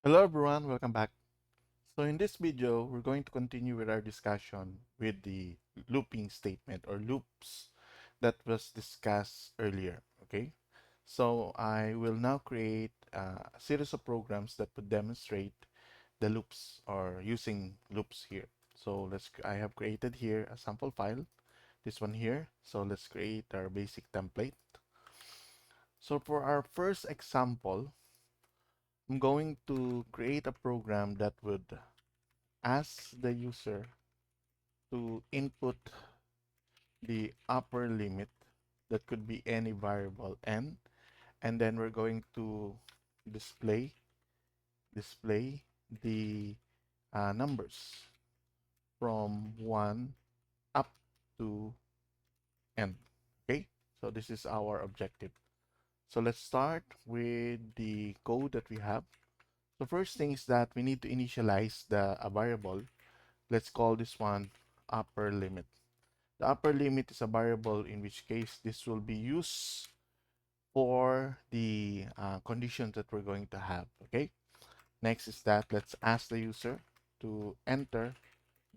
Hello everyone, welcome back. So in this video, we're going to continue with our discussion with the looping statement or loops that was discussed earlier, okay? So I will now create a series of programs that would demonstrate the loops or using loops here. So I have created here a sample file, this one here. So let's create our basic template. So for our first example, I'm going to create a program that would ask the user to input the upper limit that could be any variable n, and then we're going to display the numbers from 1 up to n. Okay, so this is our objective. So let's start with the code that we have. The first thing is that we need to initialize the variable. Let's call this one upper limit. The upper limit is a variable, in which case this will be used for the conditions that we're going to have. Okay. Next is that let's ask the user to enter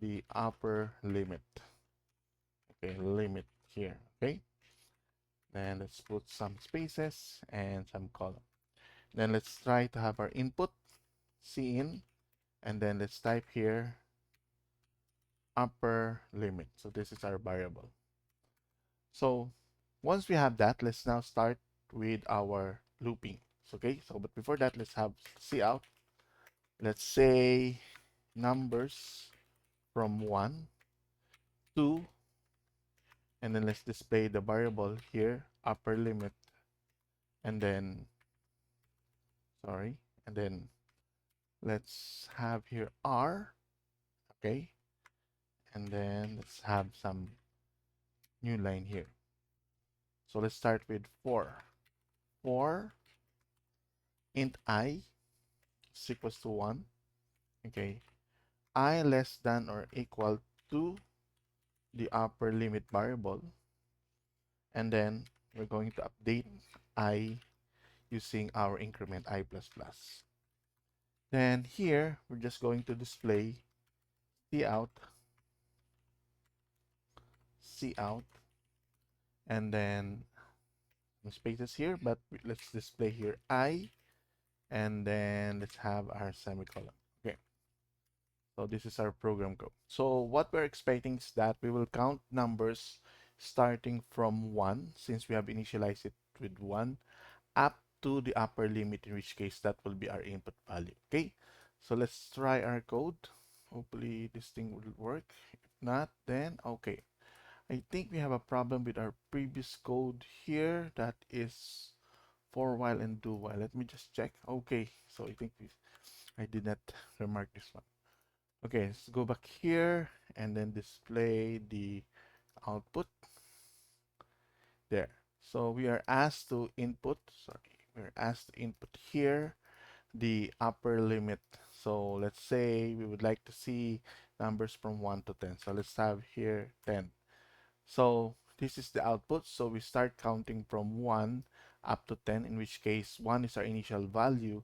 the upper limit. Okay, limit here. Okay. Then let's put some spaces and some column. Then let's try to have our input cin, and then let's type here upper limit. So this is our variable. So once we have that, let's now start with our looping. Okay, so but before that, let's have cout. Let's say numbers from 1 to, and then let's display the variable here, upper limit, and then, sorry, and then let's have here r, okay, and then let's have some new line here. So let's start with 4. 4 int I is equals to 1, okay, I less than or equal to the upper limit variable, and then we're going to update I using our increment I++. Then here we're just going to display cout, cout, and then some spaces here, but let's display here I, and then let's have our semicolon. Okay, so this is our program code. So what we're expecting is that we will count numbers starting from 1, since we have initialized it with 1, up to the upper limit, in which case that will be our input value. Okay, so let's try our code. Hopefully this thing will work. If not, then okay. I think we have a problem with our previous code here, that is for while and do while. Let me just check. Okay, so I think I did not remark this one. Okay, let's go back here and then display the output there. So we are asked to input, sorry, we're asked to input here the upper limit. So let's say we would like to see numbers from 1 to 10. So let's have here 10. So this is the output. So we start counting from 1 up to 10, in which case 1 is our initial value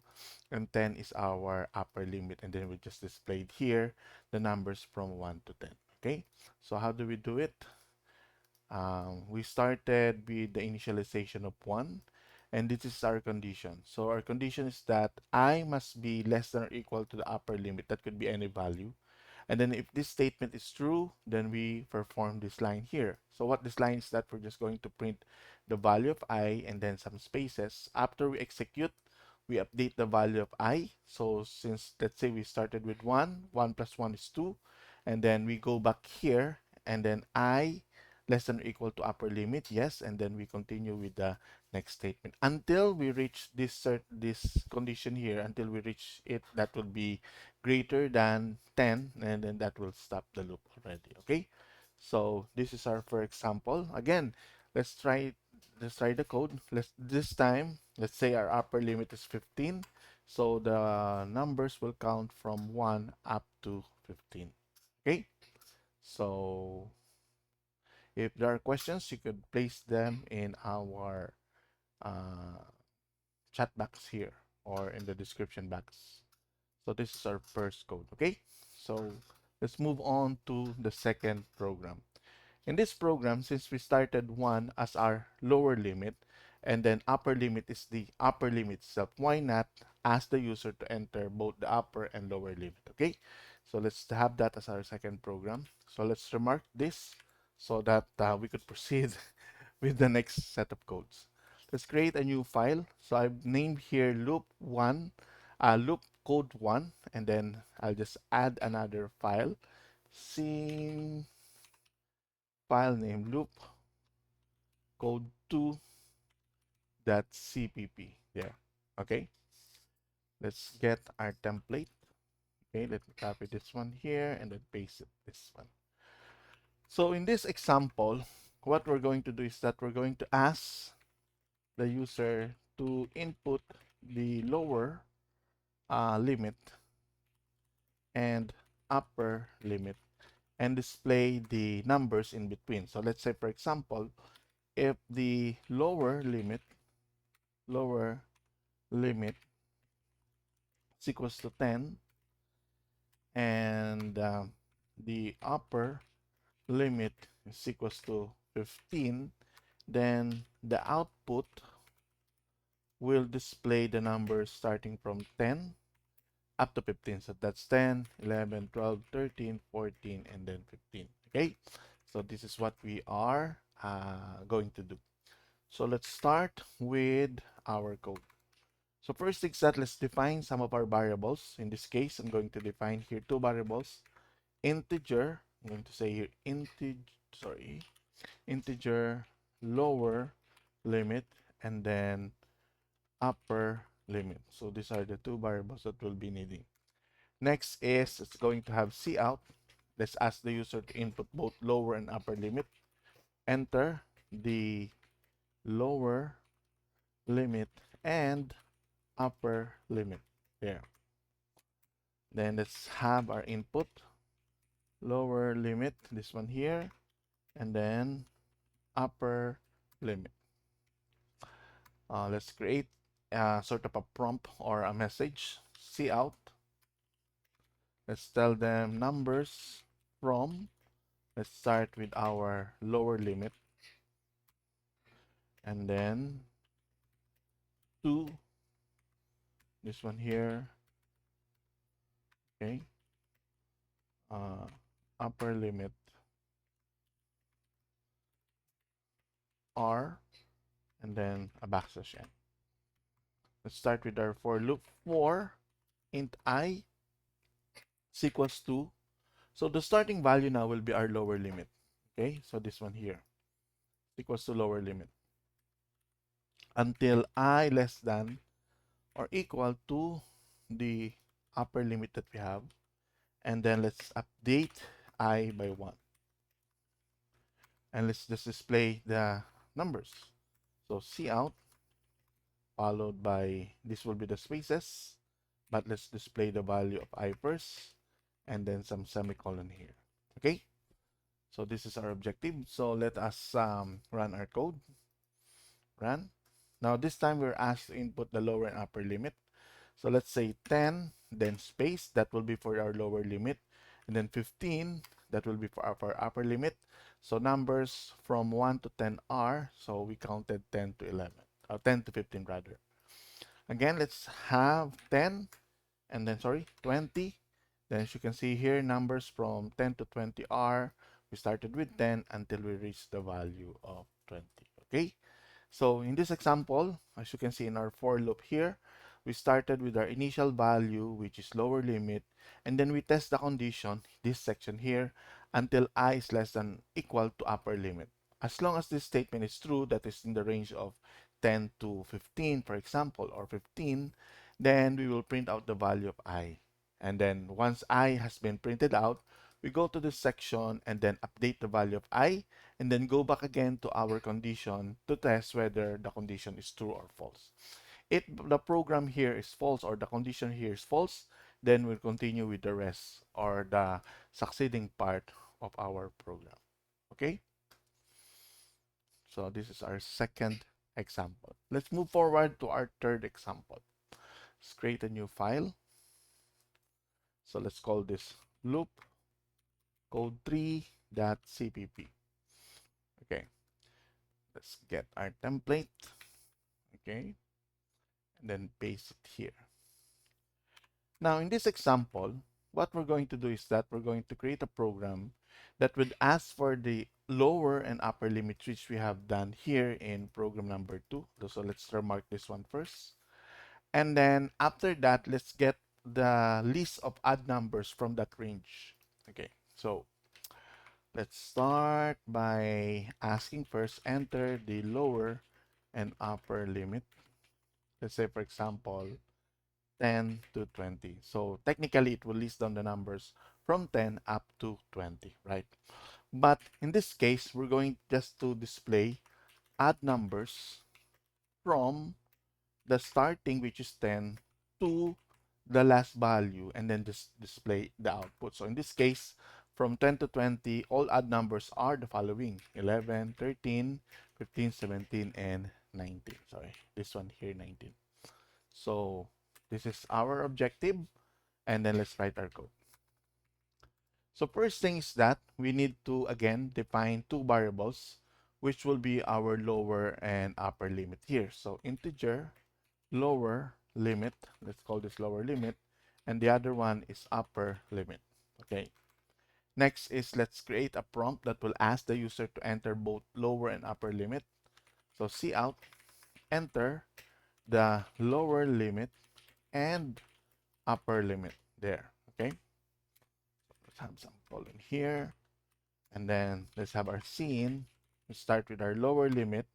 and 10 is our upper limit. And then we just displayed here the numbers from 1 to 10. Okay, so how do we do it? We started with the initialization of 1, and this is our condition. So our condition is that I must be less than or equal to the upper limit. That could be any value. And then if this statement is true, then we perform this line here. So what this line is that we're just going to print the value of I and then some spaces. After we execute, we update the value of I. So since, let's say we started with 1, 1 plus 1 is 2, and then we go back here, and then I less than or equal to upper limit, yes, and then we continue with the next statement until we reach this condition here, until we reach it that will be greater than 10, and then that will stop the loop already. Okay, so this is our first example. Again, let's try the code. This time, let's say our upper limit is 15, so the numbers will count from 1 up to 15. Okay, so if there are questions, you could place them in our uh, chat box here or in the description box. So this is our first code, okay? So let's move on to the second program. In this program, since we started 1 as our lower limit, and then upper limit is the upper limit itself, why not ask the user to enter both the upper and lower limit, okay? So let's have that as our second program. So let's remark this so that we could proceed with the next set of codes. Let's create a new file. So I've named here loop1, loop code 1, and then I'll just add another file, sim file name loop code 2.cpp there. Okay, let's get our template. Okay, let me copy this one here and then paste it this one. So in this example, what we're going to do is that we're going to ask the user to input the lower limit and upper limit and display the numbers in between. So let's say, for example, if the lower limit is equals to 10 and the upper limit is equals to 15, then the output will display the numbers starting from 10 up to 15. So that's 10, 11, 12, 13, 14, and then 15. Okay, so this is what we are going to do. So let's start with our code. So first things that, let's define some of our variables. In this case, I'm going to define here two variables. Integer, I'm going to say here integer lower limit and then upper limit. So these are the two variables that we'll be needing. Next is it's going to have cout. Let's ask the user to input both lower and upper limit. Enter the lower limit and upper limit there. Then let's have our input lower limit, this one here, and then upper limit. Let's create sort of a prompt or a message. Cout. Let's tell them numbers from. Let's start with our lower limit, and then to this one here. Okay. Uh, Upper limit r, and then a backslash n. Let's start with our for loop for int I is equals to. So the starting value now will be our lower limit. Okay, so this one here equals to lower limit until I less than or equal to the upper limit that we have. And then let's update I by 1. And let's just display the numbers. So cout followed by, this will be the spaces, but let's display the value of I first and then some semicolon here. Okay, so this is our objective. So let us run our code. Run. Now this time we're asked to input the lower and upper limit. So let's say 10, then space, that will be for our lower limit, and then 15, that will be for our upper limit. So numbers from 1 to 10 are, so we counted 10 to 11, or 10 to 15 rather. Again, let's have 10, and then, sorry, 20. Then as you can see here, numbers from 10 to 20 are, we started with 10 until we reach the value of 20, okay? So in this example, as you can see in our for loop here, we started with our initial value, which is lower limit, and then we test the condition, this section here, until I is less than equal to upper limit. As long as this statement is true, that is in the range of 10 to 15, for example, or 15, then we will print out the value of I. And then once I has been printed out, we go to this section and then update the value of I, and then go back again to our condition to test whether the condition is true or false. If the program here is false or the condition here is false, then we'll continue with the rest or the succeeding part of our program. Okay? So this is our second example. Let's move forward to our third example. Let's create a new file. So let's call this loop code3.cpp. Okay, let's get our template. Okay, and then paste it here. Now in this example, what we're going to do is that we're going to create a program that would ask for the lower and upper limit, which we have done here in program number 2. So let's remark this one first. And then after that, let's get the list of odd numbers from that range. Okay, so let's start by asking first, enter the lower and upper limit. Let's say, for example, 10 to 20. So technically, it will list down the numbers from 10 up to 20, right? But in this case, we're going just to display odd numbers from the starting, which is 10, to the last value, and then just display the output. So in this case, from 10 to 20, all odd numbers are the following: 11, 13, 15, 17, and 19. Sorry, this one here, 19. So this is our objective, and then let's write our code. So first thing is that we need to, again, define two variables, which will be our lower and upper limit here. So integer lower limit, let's call this lower limit, and the other one is upper limit. Okay. Next is, let's create a prompt that will ask the user to enter both lower and upper limit. So cout, enter the lower limit and upper limit there. Okay. Let's have some column here, and then let's have our scene. We start with our lower limit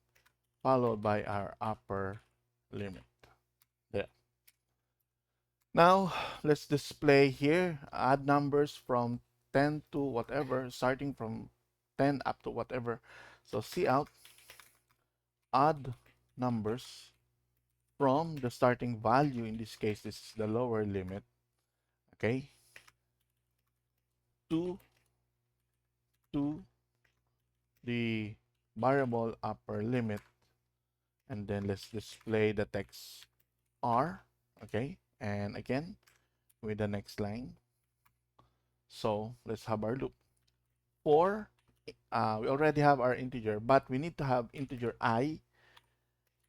followed by our upper limit there. Now let's display here odd numbers from 10 to whatever, starting from 10 up to whatever. So cout odd numbers from the starting value. In this case, this is the lower limit, okay, to the variable upper limit, and then let's display the text r, okay, and again with the next line. So let's have our loop. For we already have our integer, but we need to have integer I,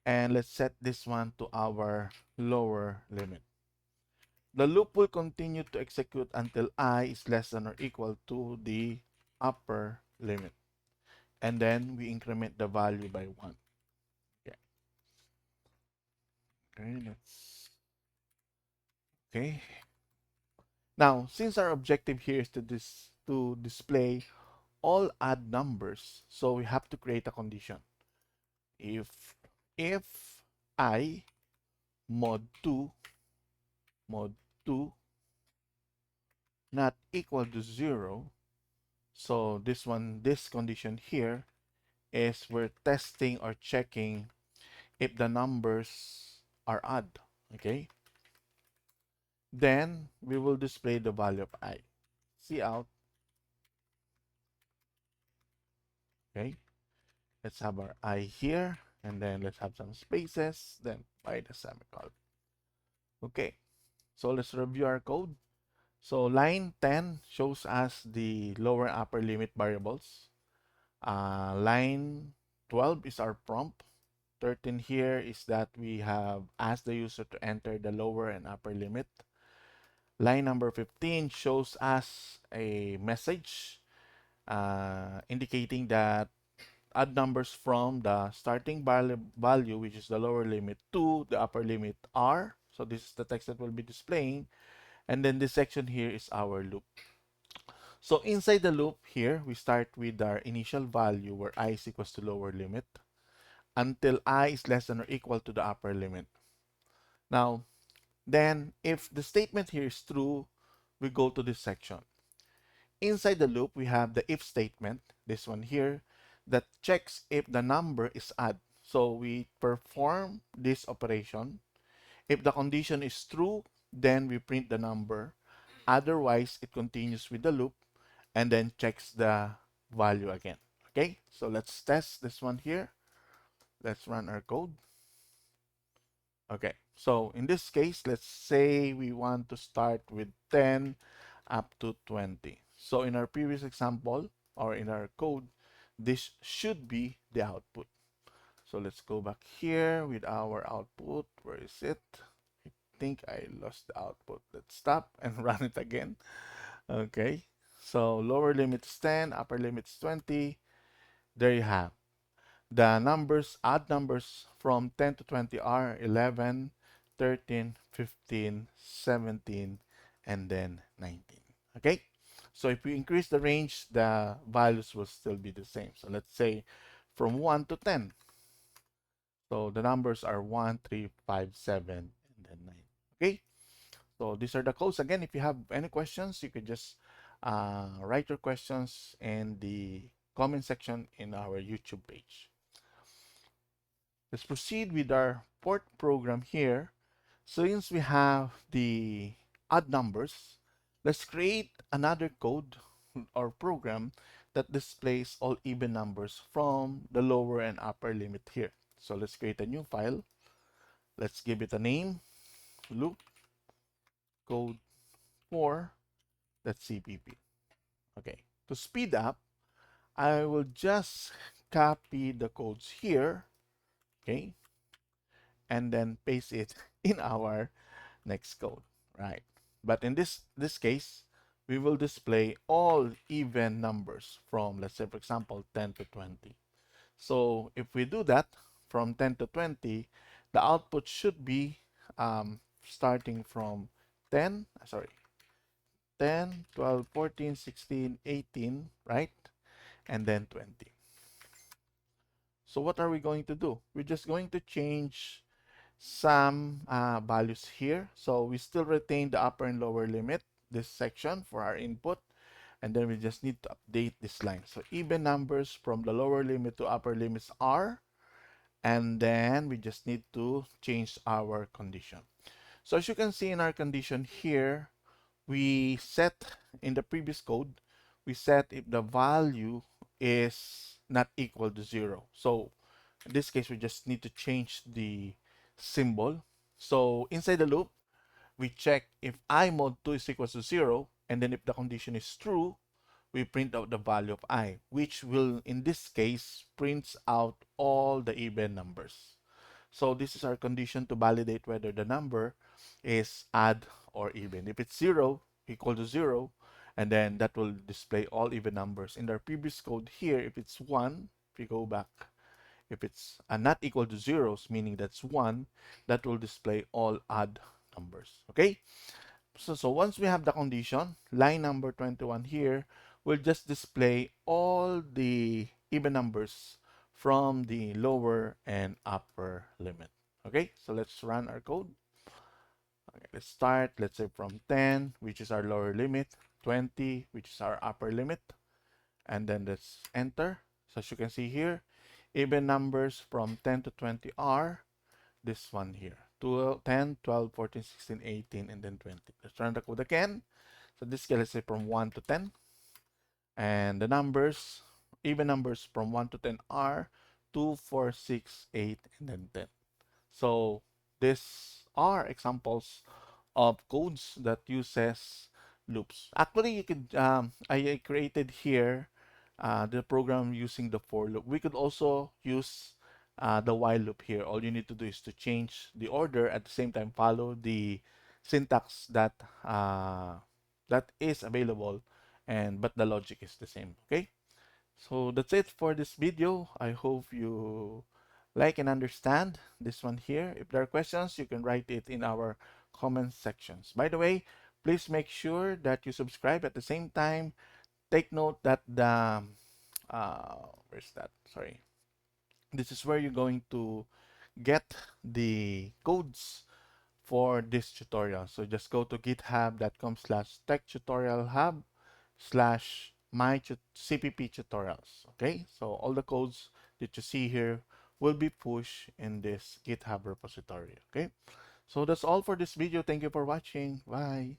and let's set this one to our lower limit. The loop will continue to execute until I is less than or equal to the upper limit, and then we increment the value by 1. Okay, okay. Now, since our objective here is to display all odd numbers, so we have to create a condition. If I mod 2 not equal to 0, so this condition here is we're testing or checking if the numbers are odd. Okay, then we will display the value of I. Cout. Okay, let's have our I here, and then let's have some spaces, then by the semicolon. Okay, so let's review our code. So line 10 shows us the lower and upper limit variables. Line 12 is our prompt. 13 here is that we have asked the user to enter the lower and upper limit. Line number 15 shows us a message indicating that add numbers from the starting value, which is the lower limit, to the upper limit are. So this is the text that we'll be displaying. And then this section here is our loop. So inside the loop here, we start with our initial value where I is equals to lower limit until I is less than or equal to the upper limit. Now, then if the statement here is true, we go to this section. Inside the loop, we have the if statement, this one here, that checks if the number is odd. So we perform this operation. If the condition is true, then we print the number. Otherwise, it continues with the loop and then checks the value again. Okay, so let's test this one here. Let's run our code. Okay, So in this case, let's say we want to start with 10 up to 20. So in our previous example, or in our code, this should be the output. So let's go back here with our output. Where is it? I think I lost the output. Let's stop and run it again. Okay. So lower limit is 10, upper limit is 20. There you have. The numbers, odd numbers from 10 to 20 are 11, 13, 15, 17, and then 19. Okay? So if we increase the range, the values will still be the same. So let's say from 1 to 10. So the numbers are 1, 3, 5, 7, and then 9. Okay? So these are the codes. Again, if you have any questions, you could just write your questions in the comment section in our YouTube page. Let's proceed with our fourth program here. So since we have the odd numbers, let's create another code or program that displays all even numbers from the lower and upper limit here. So let's create a new file. Let's give it a name, loop code 4.cpp. Okay, to speed up, I will just copy the codes here, okay, and then paste it in our next code, right? But in this case, we will display all even numbers from, let's say, for example, 10 to 20. So if we do that from 10 to 20, the output should be starting from 10, sorry, 10, 12, 14, 16, 18, right? And then 20. So what are we going to do? We're just going to change some values here. So we still retain the upper and lower limit, this section for our input. And then we just need to update this line. So even numbers from the lower limit to upper limits are, and then we just need to change our condition. So as you can see in our condition here, we set in the previous code, we set if the value is not equal to 0. So in this case, we just need to change the symbol. So inside the loop, we check if I mod 2 is equal to 0, and then if the condition is true, we print out the value of I, which will, in this case, prints out all the even numbers. So this is our condition to validate whether the number is odd or even. If it's 0, equal to 0, and then that will display all even numbers. In our previous code here, if it's 1, if we go back, if it's not equal to zeros, meaning that's 1, that will display all odd numbers. Okay? So once we have the condition, line number 21 here will just display all the even numbers from the lower and upper limit. Okay, so let's run our code. Okay, let's start, let's say from 10, which is our lower limit, 20, which is our upper limit, and then let's enter. So as you can see here, even numbers from 10 to 20 are this one here, 12, 10, 12, 14, 16, 18, and then 20. Let's run the code again. So this case, let's say from 1 to 10. And the numbers, even numbers from 1 to 10 are 2, 4, 6, 8, and then 10. So these are examples of codes that uses loops. Actually, you could I created here the program using the for loop. We could also use the while loop here. All you need to do is to change the order, at the same time follow the syntax that that is available, and but the logic is the same. Okay, so that's it for this video. I hope you like and understand this one here. If there are questions, you can write it in our comment sections. By the way, please make sure that you subscribe. At the same time, take note that the where's that? Sorry. This is where you're going to get the codes for this tutorial. So just go to github.com/techtutorialhub slash my CPP tutorials. Okay, so all the codes that you see here will be pushed in this GitHub repository. Okay, so that's all for this video. Thank you for watching. Bye.